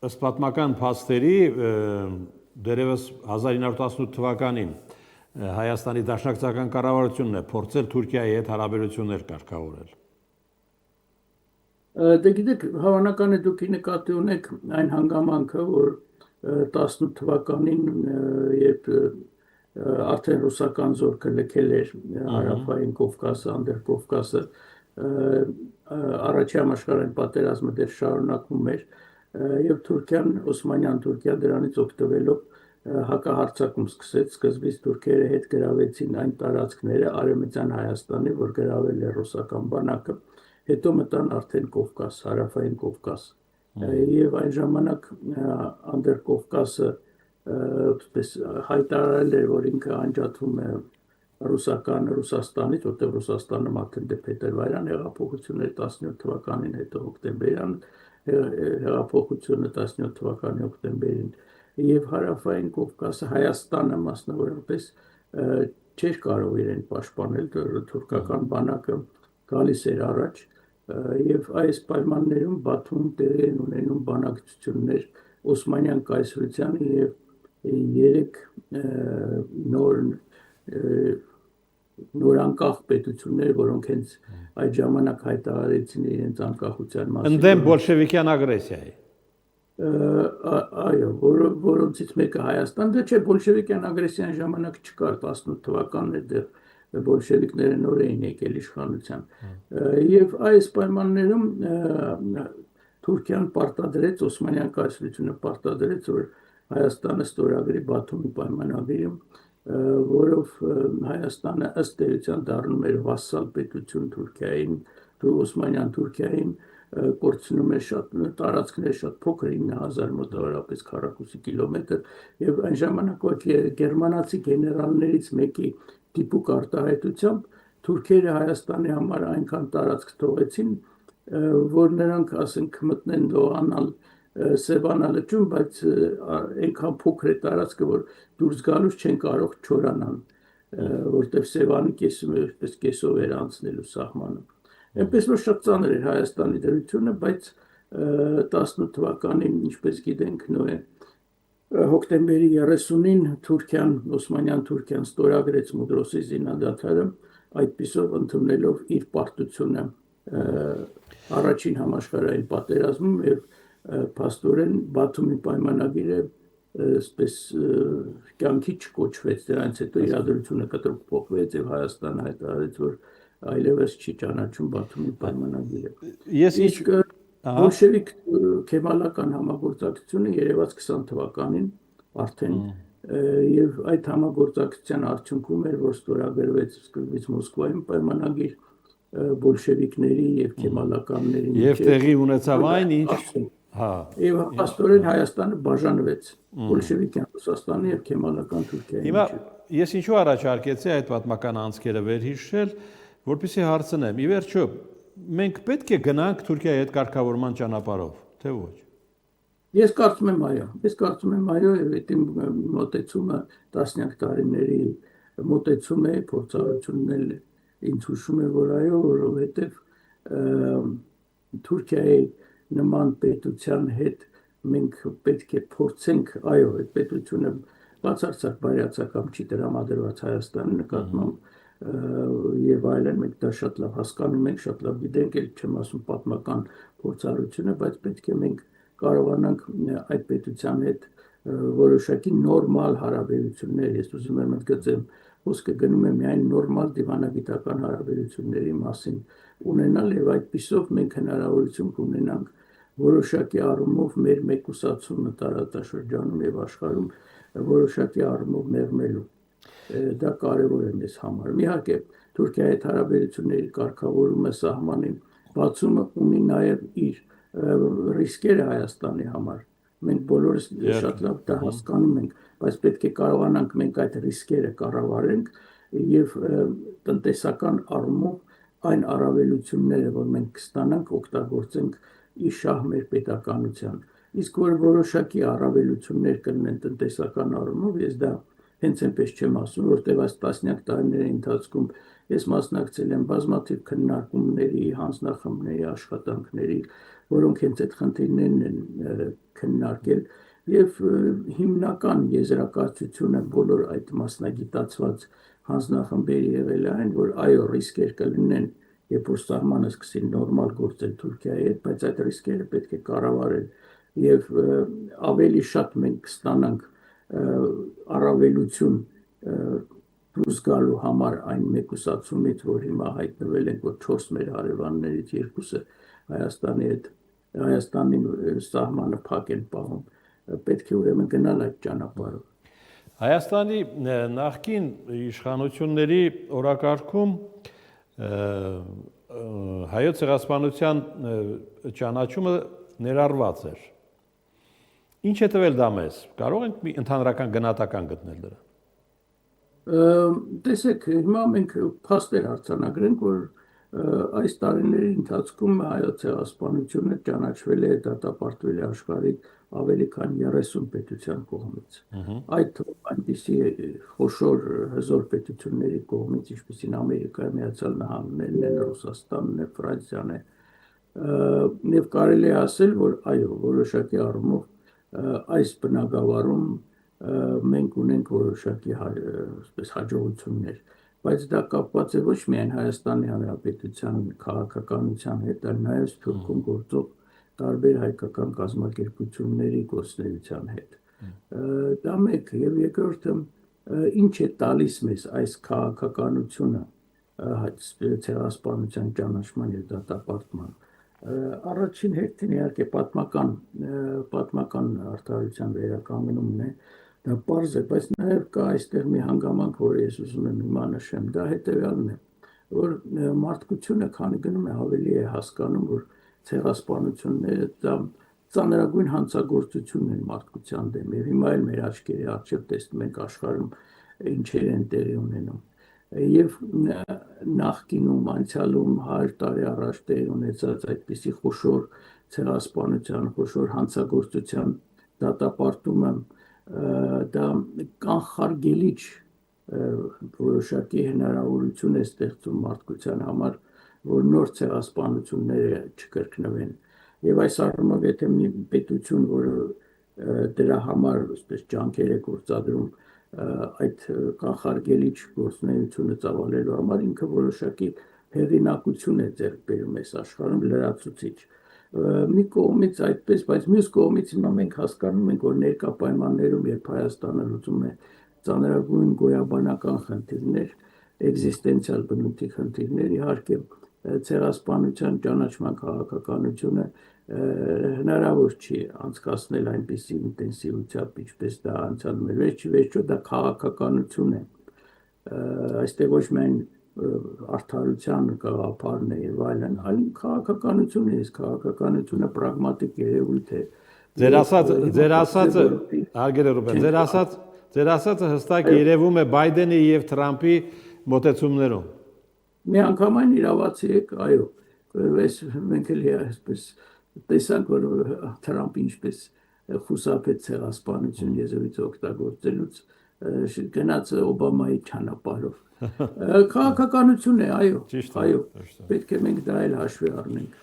ըստ պատմական փաստերի դերևս 1918 թվականին Հայաստանի Դաշնակցական կառավարությունն է փորձել Թուրքիայի հետ հարաբերություններ կարգավորել։ Դե գիտեք, հավանական է դուք նկատի ունեք այն հանգամանքը, որ 18 թվականին, երբ արդեն ռուսական զորքը լքել էր հարավային Կովկասը, Անդրկովկասը, առաջի համաշխարհային պատերազմը դեռ շարունակվում էր, եւ Թուրքիան, Օսմանյան Թուրքիա դրանից օգտվելով հակահարձակում սկսեց, սկզբից թուրքերը հետ գրավեցին այն տարածքները Արևմտյան Հայաստանի, որ գրավել է ռուսական բանակը, հետո մտան արդեն Կովկաս, հարավային Կովկաս, եւ այն ժամանակ Անդրկովկասը հայտարարել էր, որ ինքը անջատվում է Ռուսաստանից, որտեղ Ռուսաստանը մաքրել է փետրվարյան հեղափոխությունները 17 թվականին, հետո հոկտեմբերյան հեղափոխությունը 17 թվականի հոկտեմբերին, եւ հարավային Կովկասը Հայաստանը մասնավորապես չէր կարող իրեն պաշտպանել, թուրքական բանակը գալիս էր առաջ, եւ այս պայմաններում Բաթումում տեղի են ունենում բանակցություններ Օսմանյան կայսրությանը եւ 3 նորանկախ պետություններ, որոնք հենց այդ ժամանակ հայտարարեցին իրենց անկախության մասին։ Ընդդեմ բոլշևիկյան ագրեսիայի։ Այո, որոնցից մեկը Հայաստան, դե չէ, բոլշևիկյան ագրեսիան ժամանակ չկար, 18 թվականներ դեռ բոլշևիկները նոր էին եկել իշխանության։ Եվ այս պայմաններում Թուրքիան պարտադրեց, Օսմանյան կայսրությունը պարտադրեց, որ Հայաստանը ստորագրի Բաթումի պայմանագիրը, որով Հայաստանը ըստ էության դառնում էր վասալ պետություն Թուրքիային, Օսմանյան Թուրքիային, կորցնում էր շատ տարածքներ, շատ փոքր 9000 մոտավորապես քառակուսի կիլոմետր, եւ այն ժամանակվա գերմանացի գեներալներից մեկի դիպուկ արտահայտությամբ թուրքերը Հայաստանի համար այնքան տարածք թողեցին, որ նրանք, ասենք, մտնեն դողանալ Սևանա լճում, բայց այնքան փոքր է տարածքը, որ դուրս գալուց չեն կարող չորանալ, որտեղ Սևանի կեսով էր անցնելու սահմանը։ Այնպես որ շատ ծանր էր Հայաստանի դրությունը, բայց 18 թվականին, ինչպես գիտենք, հոկտեմբերի 30-ին Թուրքիան, Օսմանյան Թուրքիան ստորագրեց Մուդրոսի զինադադարը, այդպիսով ընդունելով իր պարտությունը առաջին համաշխարհային պատերազմում եւ փաստորեն Բաթումի պայմանագիրը այսպես կյանքի չկոչվեց, դրանից հետո իրադրությունը կտրուկ փոխվեց եւ Հայաստանը հայտարարեց, որ այլևս չի ճանաչում Բաթումի պայմանագիրը։ Իսկ բոլշևիկ քեմալական համագործակցությունը երևաց 20 թվականին արդեն եւ այդ համագործակցության արդյունքում էր, որ ստորագրվեց սկզբից Մոսկվայում պայմանագիր բոլշևիկների եւ քեմալականների եւ տեղի ունեցավ այն, ինչ եւ աստորեն Հայաստանը բաժանվեց բոլշևիկյան Ռուսաստանի եւ քեմալական Թուրքիայի։ Հիմա ես ինչու առաջարկեցի այդ պատմական անցքերը վերհիշել, որպեսզի հարցնեմ, ի վերջո մենք պետք է գնանք Թուրքիայի հետ կարգավորման ճանապարհով, թե ոչ։ Ես կարծում եմ այո, եւ այդ մոտեցումը տասնյակ տարիների մոտեցում է, փորձառությունն էլ ինձ հուշում է, որ այո, որովհետեւ Թուրքիայի նման պետության հետ մենք պետք է փորձենք, այո, այդ պետությունը բացարձակ բարյացակամ չի տրամադրված Հայաստանի նկատմամբ եւ այլն, մենք դա շատ լավ հասկանում ենք, շատ լավ գիտենք, էլ չեմ ասում պատմական փորձառությունը, բայց պետք է մենք կարողանանք այդ պետության հետ որոշակի նորմալ հարաբերություններ, ես ուզում եմ ընդգծեմ, խոսքը գնում է միայն նորմալ դիվանագիտական հարաբերությունների մասին ունենալ եւ այդպիսով մենք հնարավորություն կունենանք որոշակի առումով մեր մեկուսացումը տարածաշրջանում եւ աշխարհում որոշակի առումով մեղմելու։ Դա կարևոր է մեզ համար։ Իհարկե, Թուրքիայի հետ հարաբերությունների կարգավորումը, սահմանի բացումը ունի նաեւ իր ռիսկերը Հայաստանի համար։ Մենք բոլորս շատ լավ դա հասկանում ենք, բայց պետք է կարողանանք մենք այդ ռիսկերը կառավարենք եւ տնտեսական առումով այն առավելությունները, որ մենք կստանանք, օգտագործենք իշահ մեր պետականության։ Իսկ որ որոշակի առավելություններ կլինեն տնտեսական առումով, ես դա հենց այնպես չեմ ասում, որտեղ այս տասնյակ տարիների ընթացքում ես մասնակցել եմ բազմաթիվ քննարկումների, հանձնախմբների, աշխատանքների, որոնք հենց այդ խնդիրներն են քննարկել եւ հիմնական եզրակացությունը բոլոր այդ մասնագիտացված հանձնախմբերի եղել այն, որ այո, ռիսկեր կլինեն, երբ որ սահմանը սկսի նորմալ գործել Թուրքիայի հետ, բայց այդ ռիսկերը պետք է կառավարել եւ ավելի շատ մենք կստանանք առավելություն դուրս գալու համար այն մեկուսացումից, որ հիմա հայտնվել ենք, որ 4 մեր հարևաններից 2-ը Հայաստանի սահմանը փակ են պահում, պետք է ուրեմն գնալ այդ ճանապարհով։ Հայաստանի նախկին իշխանությունների օրակարգում հայոց ցեղասպանության ճանաչումը ներառված էր։ Ինչ է տվել դա մեզ։ Կարող ենք մի ընդհանրական գնահատական գտնել դրա։ Տեսեք, հիմա մենք փաստեր արձանագրենք, որ այս տարիների ընթացքում հայոց ցեղասպանությունը ճանաչվել է, դատապարտվել է աշխարհի ավելի քան 30 պետության կողմից։ Այդ այնպիսի խոշոր հզոր պետությունների կողմից, ինչպիսին Ամերիկայի Միացյալ Նահանգներն են, Ռուսաստանն է, Ֆրանսիան է, եւ կարելի է ասել, որ այո, որոշակի առումով այս բնագավառում մենք ունենք որոշակի հաջողություններ, բայց դա կապված է ոչ միայն Հայաստանի Հանրապետության քաղաքականության հետ, այլ նաև Սփյուռքում գործող տարբեր հայկական կազմակերպությունների գործունեության հետ։ Դա մեկ, եւ երկրորդը ինչ է տալիս մեզ այս քաղաքականությունը ցեղասպանության ճանաչման եւ դատապարտման։ Առաջին հերթին իհարկե պատմական արդարության վերականգնումն է, դա պարզ է, բայց նաև կա այստեղ մի հանգամանք, որ ես ուզում եմ հիմա նշեմ, դա հետևյալն է, որ մարդկությունը քանի գնում է ավելի է հասկանում, որ ցեղասպանությունները դա ծանրագույն հանցագործություն են մարդկության դեմ, եւ հիմա էլ մեր աչքերի առջև տեսնում ենք աշխարհում ինչեր են տեղի ունենում։ Եվ նախկինում, անցյալում 100 տարի առաջ տեղի ունեցած այդպիսի խոշոր ցեղասպանության, խոշոր հանցագործության դատապարտումը դա կանխարգելիչ որոշակի հնարավորություն է ստեղծում մարդկության համար, որ նոր ցեղասպանությունները չկրկնվեն։ Եվ այս առումով եթե մի պետություն, որը դրա համար այսպես ջանքեր է գործադրում այդ կանխարգելիչ գործունեությունը ծավալելու համար, ինքը որոշակի հեղինակություն է ձեռք բերում այս աշխարհում լրացուցիչ։ Մի կողմից այդպես, բայց մյուս կողմից հիմա մենք հասկանում ենք, որ ներկա պայմաններում, երբ Հայաստանը լուծում է ծանրագույն գոյաբանական խնդիրներ, էկզիստենցիալ բնույթի խնդիրներ, իհարկե ցեղասպանության ճանաչման քաղաքականությունը հնարավոր չի անցկացնել այնպիսի ինտենսիվությամբ, ինչպես դա անցյալում էր, վերջո դա քաղաքականություն է։ Այստեղ ոչ միայն արդարության գաղափարն է եւ այլն, այլ քաղաքականություն է, քաղաքականությունը պրագմատիկ երևույթ է։ Ձեր ասածը հստակ երևում է Բայդենի եւ Թրամփի մոտեցումներում։ Միանգամայն իրավացի եք, այո, մենք էլ այսպես տեսանք, որ Թրամփը ինչպես խուսափեց ցեղասպանություն եզրույթ օգտագործելուց, գնաց Օբամայի ճանապարհով։ Քաղաքականություն է, այո, այո, պետք է մենք դա էլ հաշվի առնենք։